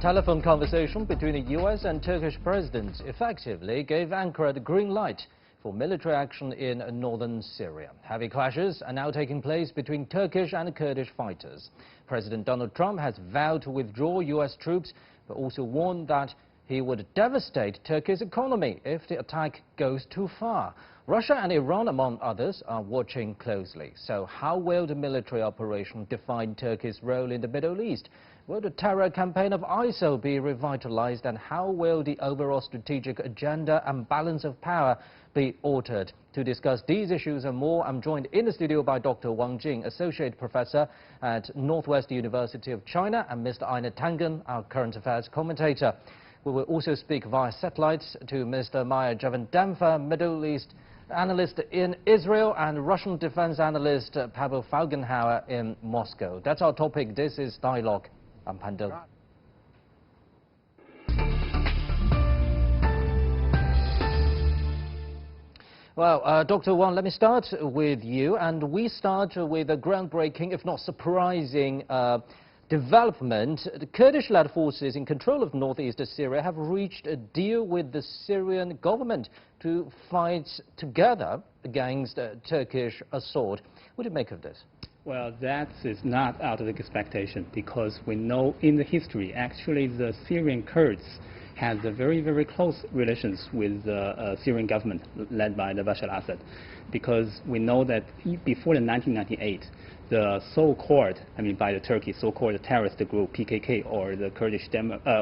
Telephone conversation between the US and Turkish presidents effectively gave Ankara the green light for military action in northern Syria. Heavy clashes are now taking place between Turkish and Kurdish fighters. President Donald Trump has vowed to withdraw US troops, but also warned that he would devastate Turkey's economy if the attack goes too far. Russia and Iran, among others, are watching closely. So how will the military operation define Turkey's role in the Middle East? Will the terror campaign of ISIL be revitalized, and how will the overall strategic agenda and balance of power be altered? To discuss these issues and more, I'm joined in the studio by Dr. Wang Jing, Associate Professor at Northwest University of China, and Mr. Einar Tangen, our current affairs commentator. We will also speak via satellites to Mr. Maya Javandamfa, Middle East analyst in Israel, and Russian defense analyst Pavel Falgenhauer in Moscow. That's our topic. This is Dialogue. I'm Pando. Well, Dr. Wang, let me start with you. And we start with a groundbreaking, if not surprising, development. The Kurdish-led forces in control of northeast Syria have reached a deal with the Syrian government to fight together against Turkish assault. What do you make of this? Well, that is not out of the expectation, because we know in the history, actually, the Syrian Kurds had very, very close relations with the Syrian government led by the Bashar al-Assad, because we know that before the 1998, the so-called, by the Turkey, so-called terrorist group PKK, or the Kurdish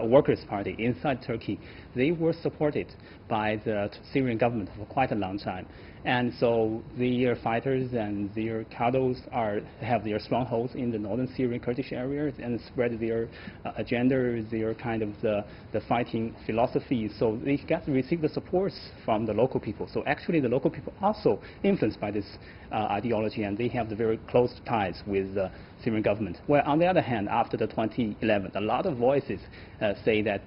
Workers' Party inside Turkey, they were supported by the Syrian government for quite a long time. And so their fighters and their cadres have their strongholds in the northern Syrian Kurdish areas and spread their agenda, their kind of the fighting philosophy. So they received the support from the local people. So actually the local people also influenced by this ideology, and they have the very close ties with the Syrian government. Well, on the other hand, after the 2011, a lot of voices say that,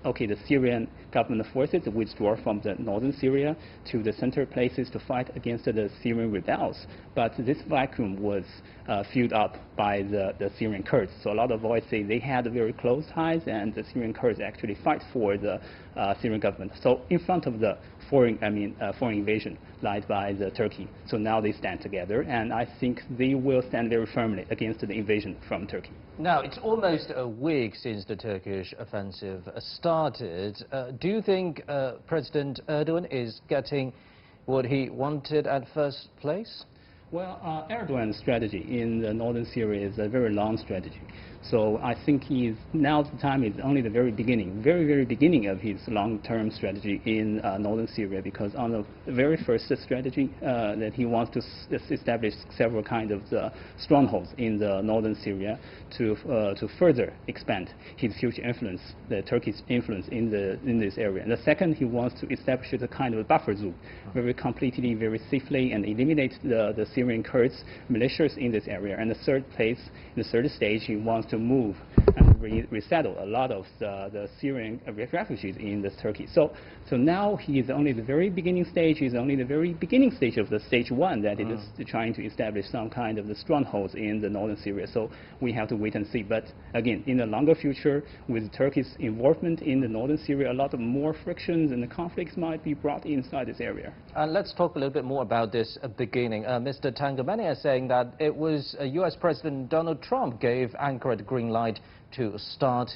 okay, the Syrian government forces withdraw from the northern Syria to the center places to fight against the Syrian rebels. But this vacuum was filled up by the Syrian Kurds. So a lot of voices say they had very close ties, and the Syrian Kurds actually fight for the Syrian government. So in front of the foreign invasion led by the Turkey. So now they stand together, and I think they will stand very firmly against the invasion from Turkey. Now, it's almost a week since the Turkish offensive started. Do you think President Erdogan is getting what he wanted at first place? Well, Erdogan's strategy in the northern Syria is a very long strategy. So I think now the time is only the very beginning, very beginning of his long-term strategy in northern Syria, because on the very first strategy that he wants to establish several kind of strongholds in the northern Syria to further expand his future influence, the Turkish influence in this area. And the second, he wants to establish a kind of a buffer zone, very completely, very safely, and eliminate the Syrian Kurds militias in this area. And the third stage, he wants to move and resettle a lot of the Syrian refugees in Turkey. So now he is only the very beginning stage. He's only the very beginning stage of the stage one, that it is trying to establish some kind of the strongholds in the northern Syria. So we have to wait and see. But again, in the longer future, with Turkey's involvement in the northern Syria, a lot of more frictions and the conflicts might be brought inside this area. And let's talk a little bit more about this beginning. Mr. Tangamani is saying that it was US President Donald Trump gave Ankara the green light to start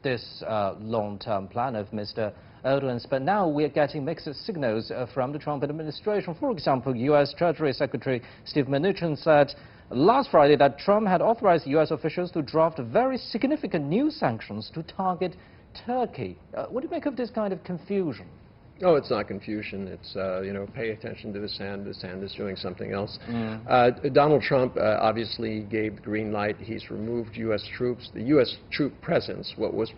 this long-term plan of Mr. Erdogan's. But now we're getting mixed signals from the Trump administration. For example, US Treasury Secretary Steve Mnuchin said last Friday that Trump had authorized US officials to draft very significant new sanctions to target Turkey. What do you make of this kind of confusion? Oh, it's not confusion. It's, pay attention to the sand. The sand is doing something else. Donald Trump obviously gave the green light. He's removed U.S. troops. The U.S. troop presence, what was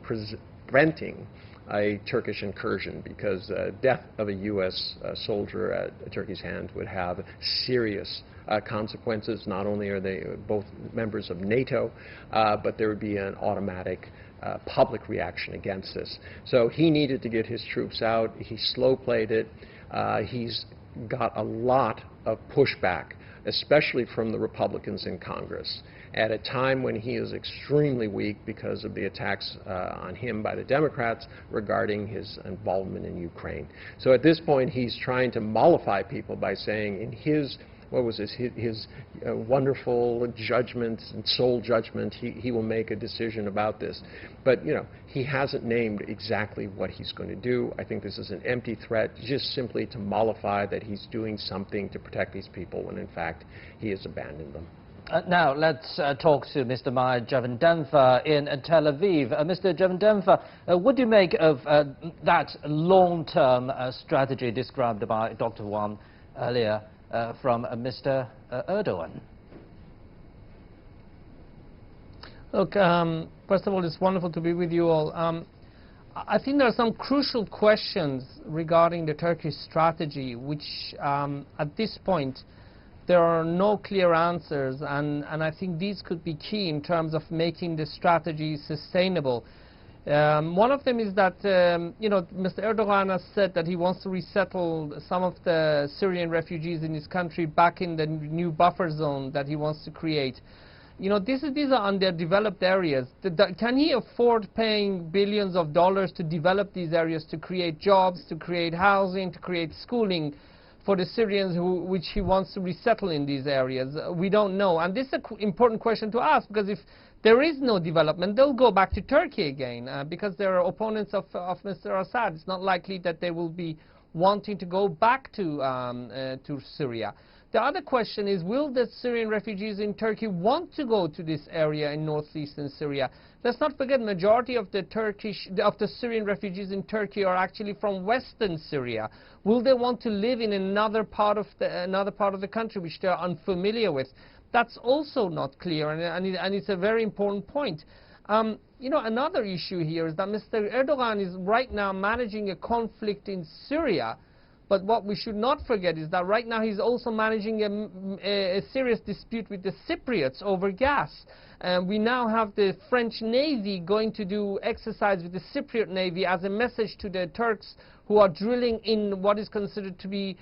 preventing a Turkish incursion, because death of a U.S. soldier at Turkey's hand would have serious consequences. Not only are they both members of NATO, but there would be an automatic public reaction against this. So he needed to get his troops out. He slow-played it. He's got a lot of pushback, especially from the Republicans in Congress. at a time when he is extremely weak because of the attacks on him by the Democrats regarding his involvement in Ukraine. So at this point, he's trying to mollify people by saying in his wonderful judgment and soul judgment, he will make a decision about this. But, you know, he hasn't named exactly what he's going to do. I think this is an empty threat, just simply to mollify that he's doing something to protect these people when, in fact, he has abandoned them. Now, let's talk to Mr. Meir Javandenfa in Tel Aviv. Mr. Javandenfa, what do you make of that long-term strategy described by Dr. Wang earlier from Mr. Erdogan? Look, first of all, it's wonderful to be with you all. I think there are some crucial questions regarding the Turkish strategy, which at this point there are no clear answers, and I think these could be key in terms of making the strategy sustainable. One of them is that, you know, Mr. Erdogan has said that he wants to resettle some of the Syrian refugees in his country back in the new buffer zone that he wants to create. You know, these are underdeveloped areas. Can he afford paying billions of dollars to develop these areas, to create jobs, to create housing, to create schooling for the Syrians which he wants to resettle in these areas? We don't know. And this is an important question to ask, because if there is no development, they'll go back to Turkey again, because they are opponents of Mr. Assad. It's not likely that they will be wanting to go back to Syria. The other question is, will the Syrian refugees in Turkey want to go to this area in northeastern Syria? Let's not forget, majority of the Syrian refugees in Turkey are actually from western Syria. Will they want to live in another part of the country which they are unfamiliar with? That's also not clear, and it's a very important point. You know, another issue here is that Mr. Erdogan is right now managing a conflict in Syria. But what we should not forget is that right now he's also managing a serious dispute with the Cypriots over gas. We now have the French Navy going to do exercise with the Cypriot Navy as a message to the Turks who are drilling in what is considered to be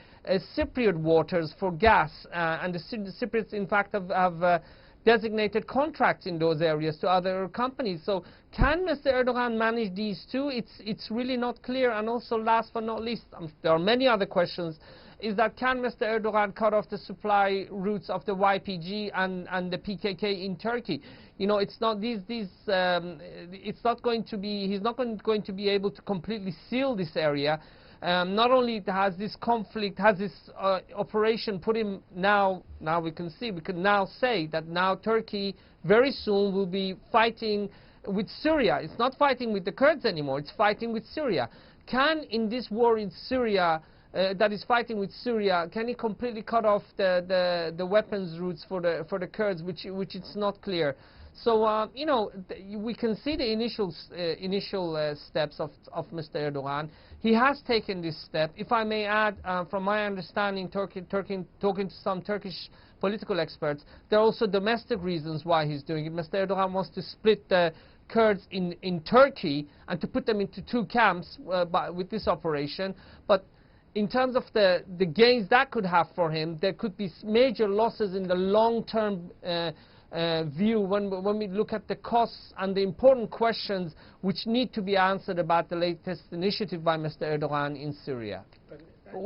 Cypriot waters for gas. And the Cypriots, in fact, have designated contracts in those areas to other companies. So can Mr. Erdogan manage these two? It's really not clear. And also, last but not least, there are many other questions, is that can Mr. Erdogan cut off the supply routes of the YPG and the PKK in Turkey? You know, it's not it's not going to be, he's not going to be able to completely seal this area. Not only has this conflict, has this operation put him now we can now say that now Turkey very soon will be fighting with Syria. It's not fighting with the Kurds anymore, it's fighting with Syria. Can, in this war in Syria, that is fighting with Syria, can he completely cut off the weapons routes for the Kurds, which it's not clear. So, you know, we can see the initial steps of Mr. Erdogan. He has taken this step. If I may add, from my understanding, talking to some Turkish political experts, there are also domestic reasons why he's doing it. Mr. Erdogan wants to split the Kurds in Turkey and to put them into two camps with this operation. But in terms of the gains that could have for him, there could be major losses in the long-term view when we look at the costs and the important questions which need to be answered about the latest initiative by Mr. Erdogan in Syria.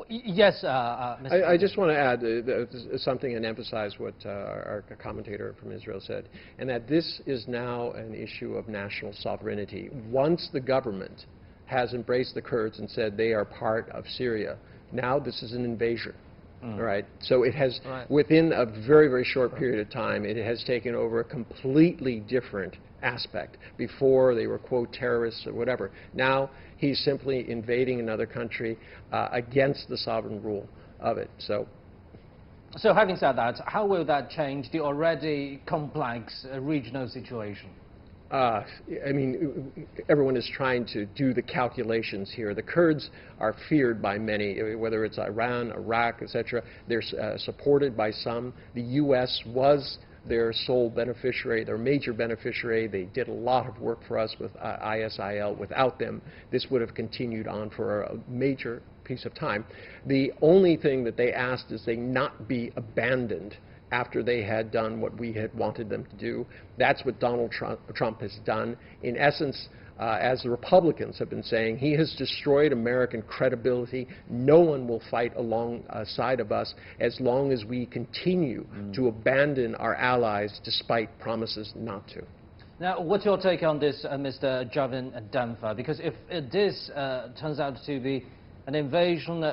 Yes, I just want to add something and emphasize what our commentator from Israel said, and that this is now an issue of national sovereignty. Once the government has embraced the Kurds and said they are part of Syria, now this is an invasion. Right. So it has, within a very, very short period of time, it has taken over a completely different aspect. Before, they were, quote, terrorists or whatever. Now, he's simply invading another country against the sovereign rule of it. So having said that, how will that change the already complex regional situation? I mean, everyone is trying to do the calculations here. The Kurds are feared by many, whether it's Iran, Iraq, etc. They're supported by some. The U.S. was their sole beneficiary, their major beneficiary. They did a lot of work for us with ISIL. Without them, this would have continued on for a major piece of time. The only thing that they asked is they not be abandoned after they had done what we had wanted them to do. That's what Donald Trump has done. In essence, as the Republicans have been saying, he has destroyed American credibility. No one will fight alongside of us as long as we continue to abandon our allies despite promises not to. Now, what's your take on this, Mr. Javin Damfa? Because if this turns out to be an invasion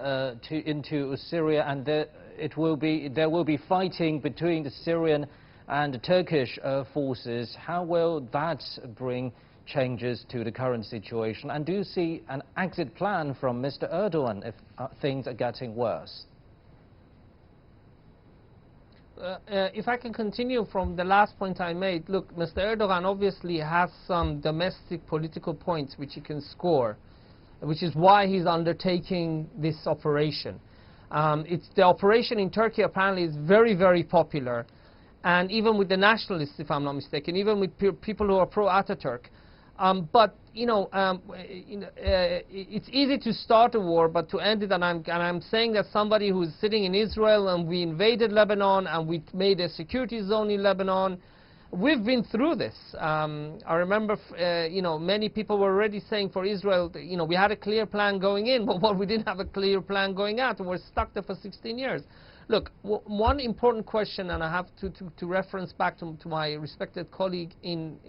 into Syria, and there will be fighting between the Syrian and the Turkish forces, how will that bring changes to the current situation? And do you see an exit plan from Mr. Erdogan if things are getting worse? If I can continue from the last point I made, look, Mr. Erdogan obviously has some domestic political points which he can score, which is why he's undertaking this operation. The operation in Turkey apparently is very, very popular, and even with the nationalists, if I'm not mistaken, even with people who are pro-Ataturk. But it's easy to start a war, but to end it, and I'm saying that somebody who's sitting in Israel, and we invaded Lebanon, and we made a security zone in Lebanon. We've been through this. I remember, many people were already saying for Israel, we had a clear plan going in, but we didn't have a clear plan going out, and we're stuck there for 16 years. Look, one important question, and I have to reference back to my respected colleague in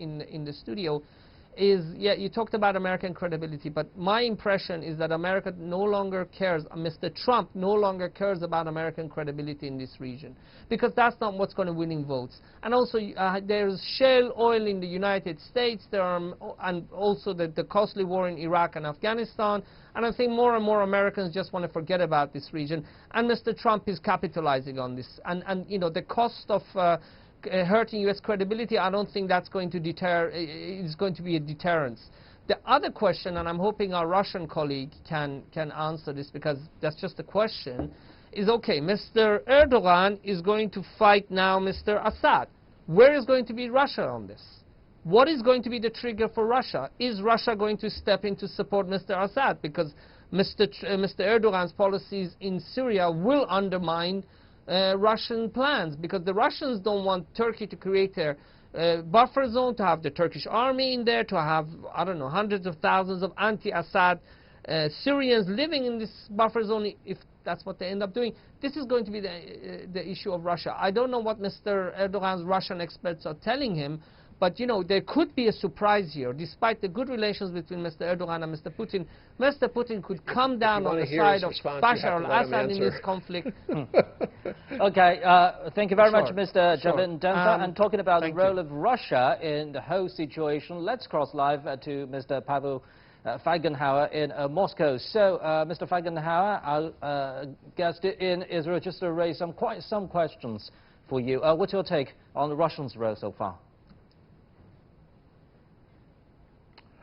the studio, is, yeah, you talked about American credibility, but my impression is that America no longer cares, Mr. Trump no longer cares about American credibility in this region, because that's not what's going to win votes. And also, there's shale oil in the United States, and also the costly war in Iraq and Afghanistan, and I think more and more Americans just want to forget about this region, and Mr. Trump is capitalizing on this. And the cost of hurting U.S. credibility, I don't think that's going to deter, it's going to be a deterrence. The other question, and I'm hoping our Russian colleague can answer this, because that's just a question, is, okay, Mr. Erdogan is going to fight now Mr. Assad. Where is going to be Russia on this? What is going to be the trigger for Russia? Is Russia going to step in to support Mr. Assad? Because Mr. Erdogan's policies in Syria will undermine Russian plans, because the Russians don't want Turkey to create a buffer zone, to have the Turkish army in there, to have, I don't know, hundreds of thousands of anti-Assad Syrians living in this buffer zone, if that's what they end up doing. This is going to be the issue of Russia. I don't know what Mr. Erdogan's Russian experts are telling him, but there could be a surprise here. Despite the good relations between Mr. Erdogan and Mr. Putin could come down on the side of Bashar al-Assad in this conflict. Okay, thank you very much, Mr. Javin Damfa. And talking about the role of Russia in the whole situation, let's cross live to Mr. Pavel Feigenhauer in Moscow. So, Mr. Feigenhauer, our guest in Israel, just to raise some questions for you. What's your take on the Russians' role so far?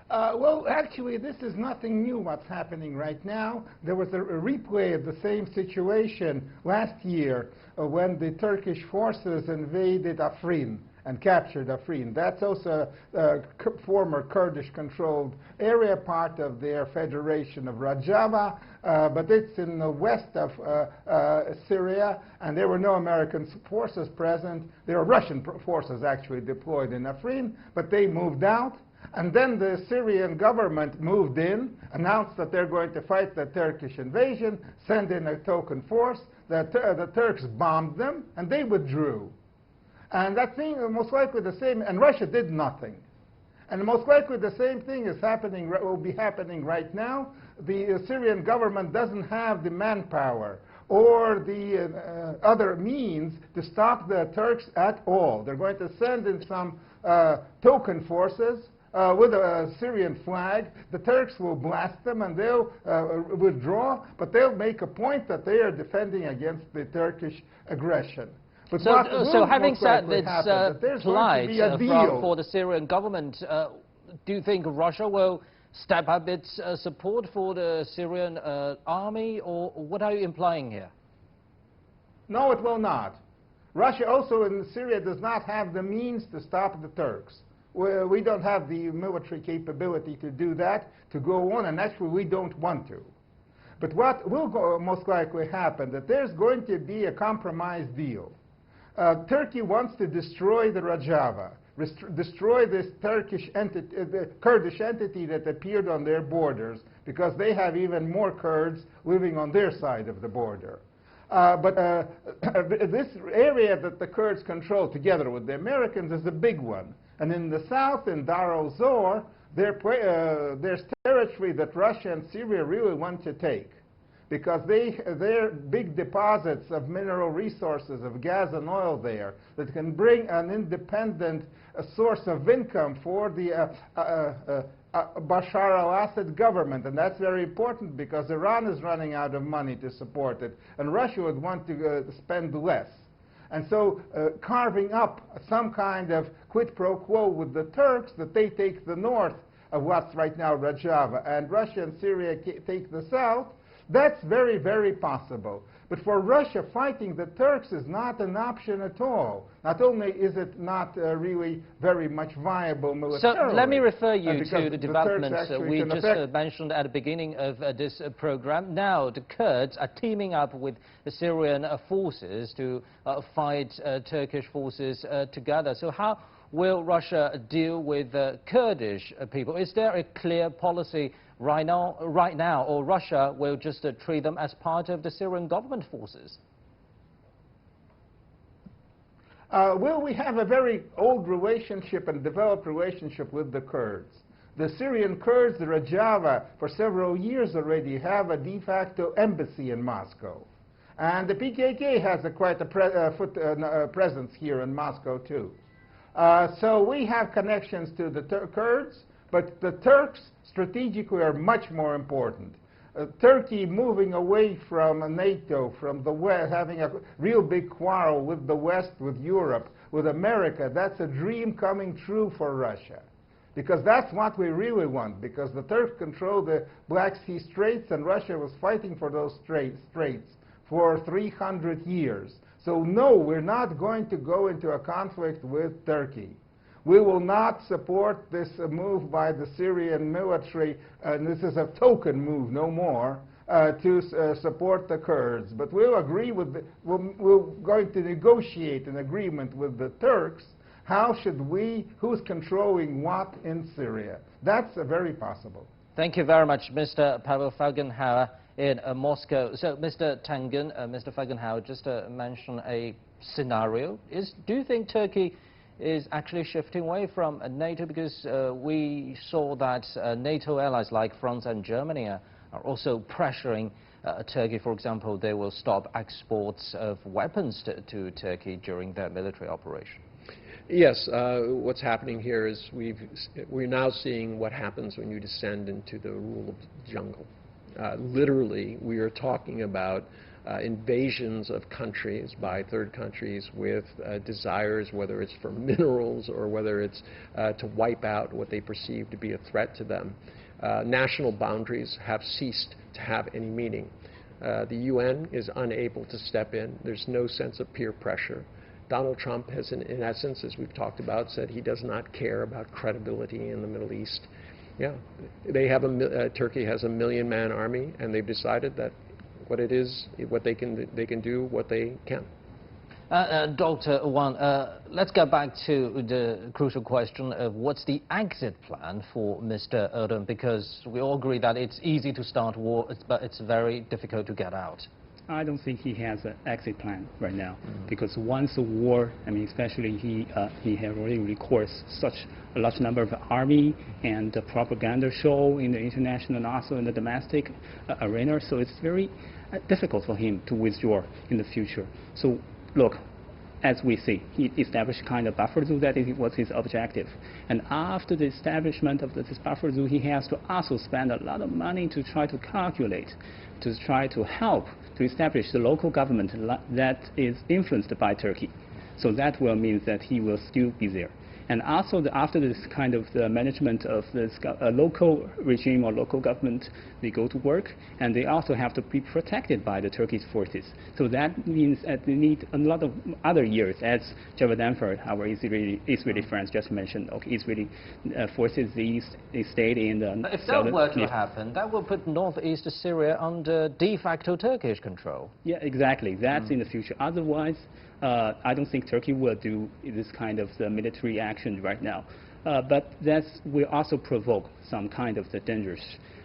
Well, actually, this is nothing new what's happening right now. There was a replay of the same situation last year when the Turkish forces invaded Afrin and captured Afrin. That's also a former Kurdish-controlled area, part of their federation of Rojava, but it's in the west of Syria, and there were no American forces present. There were Russian forces actually deployed in Afrin, but they moved out. And then the Syrian government moved in, announced that they're going to fight the Turkish invasion, send in a token force. The Turks bombed them, and they withdrew. And that thing, most likely the same, and Russia did nothing. And most likely the same thing is happening, will be happening right now. The Syrian government doesn't have the manpower or the other means to stop the Turks at all. They're going to send in some token forces with a Syrian flag. The Turks will blast them and they'll withdraw, but they'll make a point that they are defending against the Turkish aggression. But so having said this plight for the Syrian government, do you think Russia will step up its support for the Syrian army, or what are you implying here? No, it will not. Russia also in Syria does not have the means to stop the Turks. We don't have the military capability to do that, to go on, and actually we don't want to. But what will most likely happen, that there's going to be a compromise deal. Turkey wants to destroy the Rojava, destroy this Turkish entity, the Kurdish entity that appeared on their borders, because they have even more Kurds living on their side of the border. But this area that the Kurds control together with the Americans is a big one. And in the south, in Dar al-Zor, there's territory that Russia and Syria really want to take, because they're big deposits of mineral resources, of gas and oil there, that can bring an independent source of income for the Bashar al-Assad government. And that's very important, because Iran is running out of money to support it, and Russia would want to spend less. And so carving up some kind of quid pro quo with the Turks, that they take the north of what's right now Rojava, and Russia and Syria take the south, that's very, very possible. But for Russia, fighting the Turks is not an option at all. Not only is it not really very much viable militarily. So let me refer you to the the developments we just mentioned at the beginning of this program. Now the Kurds are teaming up with the Syrian forces to fight Turkish forces together. So how will Russia deal with Kurdish people? Is there a clear policy right now, or Russia will just treat them as part of the Syrian government forces? Well, we have a very old relationship and developed relationship with the Kurds. The Syrian Kurds, the Rojava, for several years already have a de facto embassy in Moscow. And the PKK has quite a presence here in Moscow, too. So we have connections to the Kurds, but the Turks strategically are much more important. Turkey moving away from NATO, from the West, having a real big quarrel with the West, with Europe, with America, that's a dream coming true for Russia. Because that's what we really want, because the Turks control the Black Sea Straits, and Russia was fighting for those straits for 300 years. So no, we're not going to go into a conflict with Turkey. We will not support this move by the Syrian military, and this is a token move, no more, to support the Kurds. But we'll agree with we're going to negotiate an agreement with the Turks. How should who's controlling what in Syria? That's very possible. Thank you very much, Mr. Pavel Felgenhauer in Moscow. So, Mr. Tengen, Mr. Felgenhauer, just to mention a scenario. Do you think Turkey is actually shifting away from NATO? Because we saw that NATO allies like France and Germany are also pressuring Turkey. For example, they will stop exports of weapons to Turkey during their military operation. Yes, what's happening here is we're now seeing what happens when you descend into the rule of the jungle. Literally, we are talking about invasions of countries by third countries with desires, whether it's for minerals or whether it's to wipe out what they perceive to be a threat to them. National boundaries have ceased to have any meaning. The UN is unable to step in. There's no sense of peer pressure. Donald Trump has, in essence, as we've talked about, said he does not care about credibility in the Middle East. Yeah, they have Turkey has a 1 million-man army, and they've decided that what it is, what they can do what they can. Dr. Wan, let's go back to the crucial question of what's the exit plan for Mr. Erdogan, because we all agree that it's easy to start war, but it's very difficult to get out. I don't think he has an exit plan right now, because once the war, I mean, especially he has already recourse such a large number of army and the propaganda show in the international and also in the domestic arena, so it's very difficult for him to withdraw in the future. So look, as we see, he established kind of buffer zone. That was his objective. And after the establishment of this buffer zone, he has to also spend a lot of money to try to calculate, to try to help to establish the local government that is influenced by Turkey. So that will mean that he will still be there. And also, after this kind of the management of this local regime or local government, they go to work, and they also have to be protected by the Turkish forces. So that means that they need a lot of other years, as Javad Danford, our Israeli friends just mentioned. Okay, Israeli forces, they stayed in the But if that were to happen, that will put northeast Syria under de facto Turkish control. Yeah, exactly. That's in the future. Otherwise, I don't think Turkey will do this kind of the military action right now. But that will also provoke some kind of the dangerous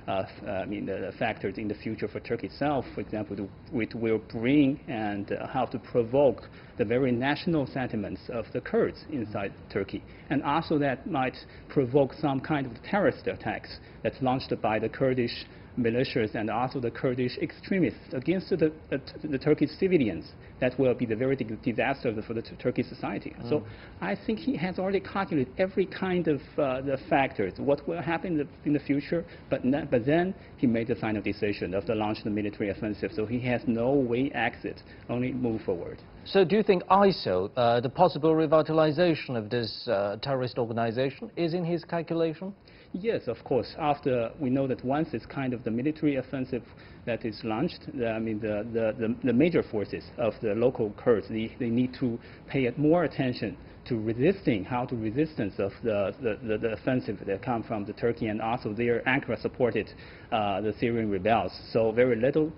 the factors in the future for Turkey itself. For example, it will bring and how to provoke the very national sentiments of the Kurds inside Turkey. And also that might provoke some kind of terrorist attacks that's launched by the Kurdish militias and also the Kurdish extremists against the Turkish civilians. That will be the very disaster for the Turkish society. So I think he has already calculated every kind of the factors, what will happen in the future, but then he made the final decision of the launch of the military offensive. So he has no way exit, only move forward. So do you think ISIL, the possible revitalization of this terrorist organization, is in his calculation? Yes, of course. After we know that once it's kind of the military offensive that is launched, the major forces of the local Kurds, they need to pay more attention to resisting, how to resistance of the offensive that come from the Turkey, and also their Ankara supported the Syrian rebels. So very little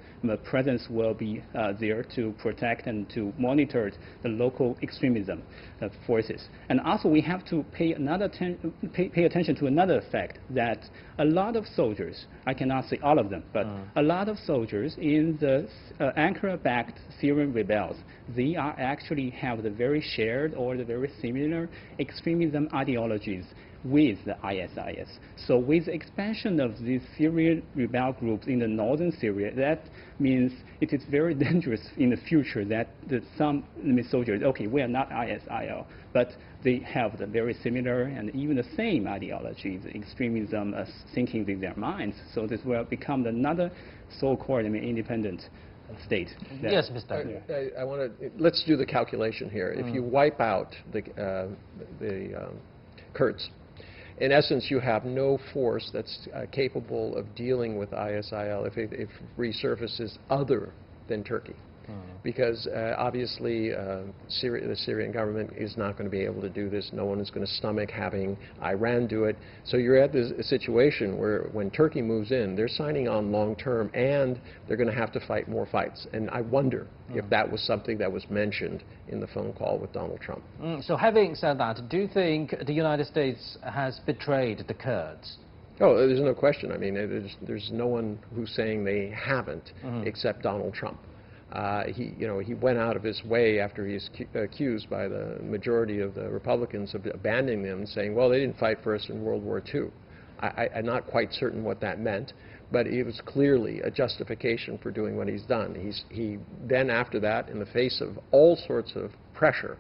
presence will be there to protect and to monitor the local extremism forces. And also we have to pay attention to another fact, that a lot of soldiers, I cannot say all of them, but a lot of soldiers in the Ankara-backed Syrian rebels, they are actually have the very shared or the very similar extremism ideologies with the ISIS. So with the expansion of these Syrian rebel groups in the northern Syria, that means it is very dangerous in the future that some soldiers, okay, we are not ISIL, but they have the very similar and even the same ideologies, extremism thinking in their minds. So this will become another so-called independent state. Yes, Mr. I want to, let's do the calculation here. If you wipe out the Kurds, in essence, you have no force that's capable of dealing with ISIL if it resurfaces other than Turkey. Because obviously the Syrian government is not going to be able to do this. No one is going to stomach having Iran do it. So you're at this situation where when Turkey moves in, they're signing on long term, and they're going to have to fight more fights. And I wonder if that was something that was mentioned in the phone call with Donald Trump. So having said that, do you think the United States has betrayed the Kurds? Oh, there's no question. I mean, there's no one who's saying they haven't except Donald Trump. He went out of his way after he's accused by the majority of the Republicans of abandoning them, saying, well, they didn't fight for us in World War II. I'm not quite certain what that meant, but it was clearly a justification for doing what he's done. He then, after that, in the face of all sorts of pressure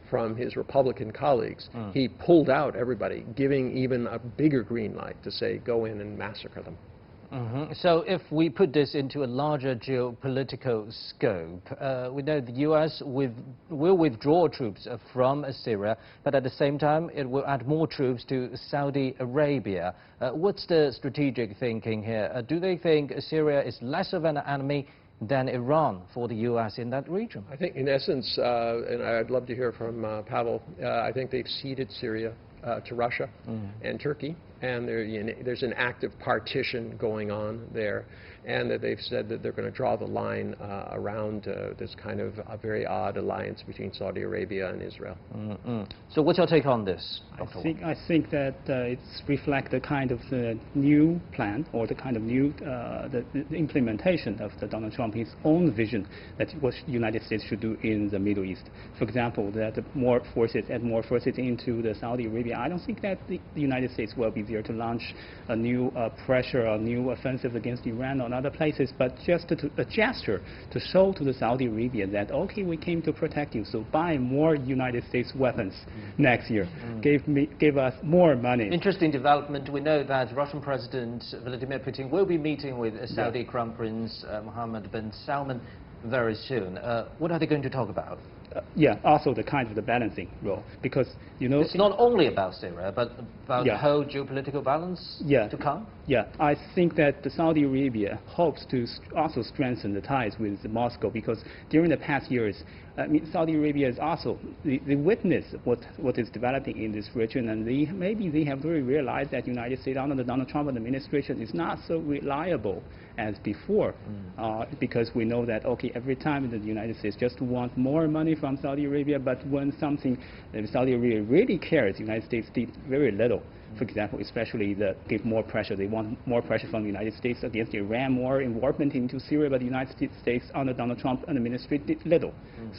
from his Republican colleagues, he pulled out everybody, giving even a bigger green light to say, go in and massacre them. So if we put this into a larger geopolitical scope, we know the U.S. will withdraw troops from Syria, but at the same time it will add more troops to Saudi Arabia. What's the strategic thinking here? Do they think Syria is less of an enemy than Iran for the U.S. in that region? I think in essence, and I'd love to hear from Pavel, I think they've ceded Syria to Russia and Turkey, and there's an active partition going on there, and that they've said that they're going to draw the line around this kind of a very odd alliance between Saudi Arabia and Israel. So what's your take on this, Dr. I think that it's reflect the kind of new plan, or the kind of new the implementation of the Donald Trump, his own vision that what the United States should do in the Middle East. For example, that add more forces into the Saudi Arabia. I don't think that the United States will be there to launch a new pressure or new offensive against Iran or other places, but just a gesture to show to the Saudi Arabia that, okay, we came to protect you, so buy more United States weapons next year. Give us more money. Interesting development. We know that Russian President Vladimir Putin will be meeting with Saudi Crown Prince Mohammed bin Salman very soon. What are they going to talk about? Also the kind of the balancing role, because it's not only about Syria, but about the whole geopolitical balance to come. I think that the Saudi Arabia hopes to also strengthen the ties with Moscow, because during the past years, Saudi Arabia is also they witness what is developing in this region, and maybe they have really realized that United States under the Donald Trump administration is not so reliable as before, because we know that every time the United States just want more money from Saudi Arabia, but when something Saudi Arabia really cares, the United States did very little. For example, especially give more pressure. They want more pressure from the United States against Iran, more involvement into Syria, but the United States under Donald Trump administration did little.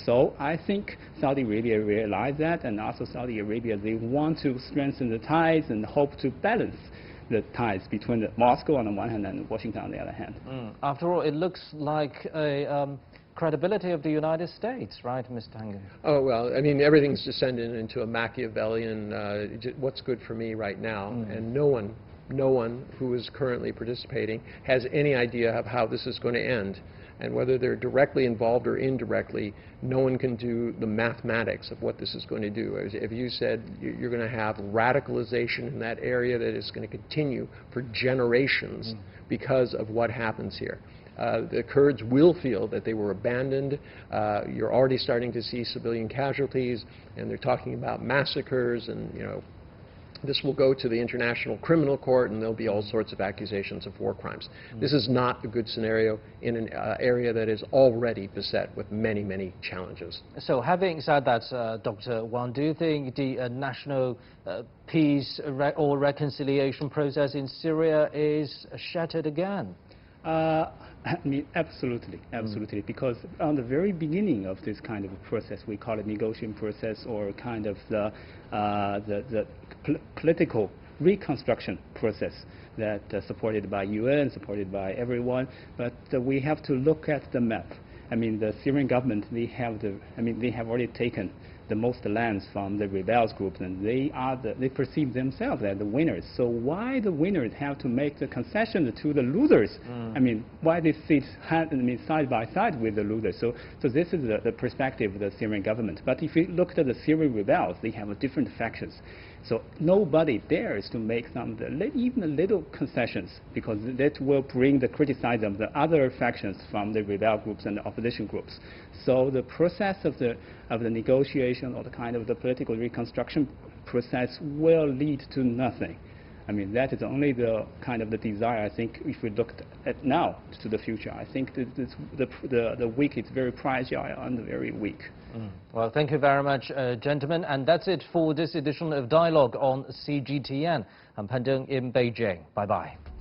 So I think Saudi Arabia realized that, and also Saudi Arabia, they want to strengthen the ties and hope to balance the ties between Moscow on the one hand and Washington on the other hand. After all, it looks like a credibility of the United States, right, Mr. Tangu? Oh, well, I mean, everything's descended into a Machiavellian, what's good for me right now, and no one who is currently participating has any idea of how this is going to end. And whether they're directly involved or indirectly, no one can do the mathematics of what this is going to do. If you said you're going to have radicalization in that area that is going to continue for generations because of what happens here. The Kurds will feel that they were abandoned. You're already starting to see civilian casualties, and they're talking about massacres, and this will go to the International Criminal Court, and there'll be all sorts of accusations of war crimes. This is not a good scenario in an area that is already beset with many, many challenges. So having said that, Dr. Wang, do you think the national peace or reconciliation process in Syria is shattered again? I mean, absolutely, because on the very beginning of this kind of a process, we call it negotiation process, or kind of the political reconstruction process that supported by UN, supported by everyone. But we have to look at the map. I mean, the Syrian government, they have already taken the most lands from the rebels groups, and they perceive themselves as the winners. So why the winners have to make the concession to the losers? I mean, why they sit side by side with the losers? So this is the perspective of the Syrian government. But if you look at the Syrian rebels, they have different factions. So nobody dares to make even a little concessions, because that will bring the criticism of the other factions from the rebel groups and the opposition groups. So the process of the negotiation, or the kind of the political reconstruction process, will lead to nothing. I mean, that is only the kind of the desire. I think if we look at now to the future, I think the weak is very fragile and very weak. Well, thank you very much, gentlemen. And that's it for this edition of Dialogue on CGTN. I'm Pan Deng in Beijing. Bye-bye.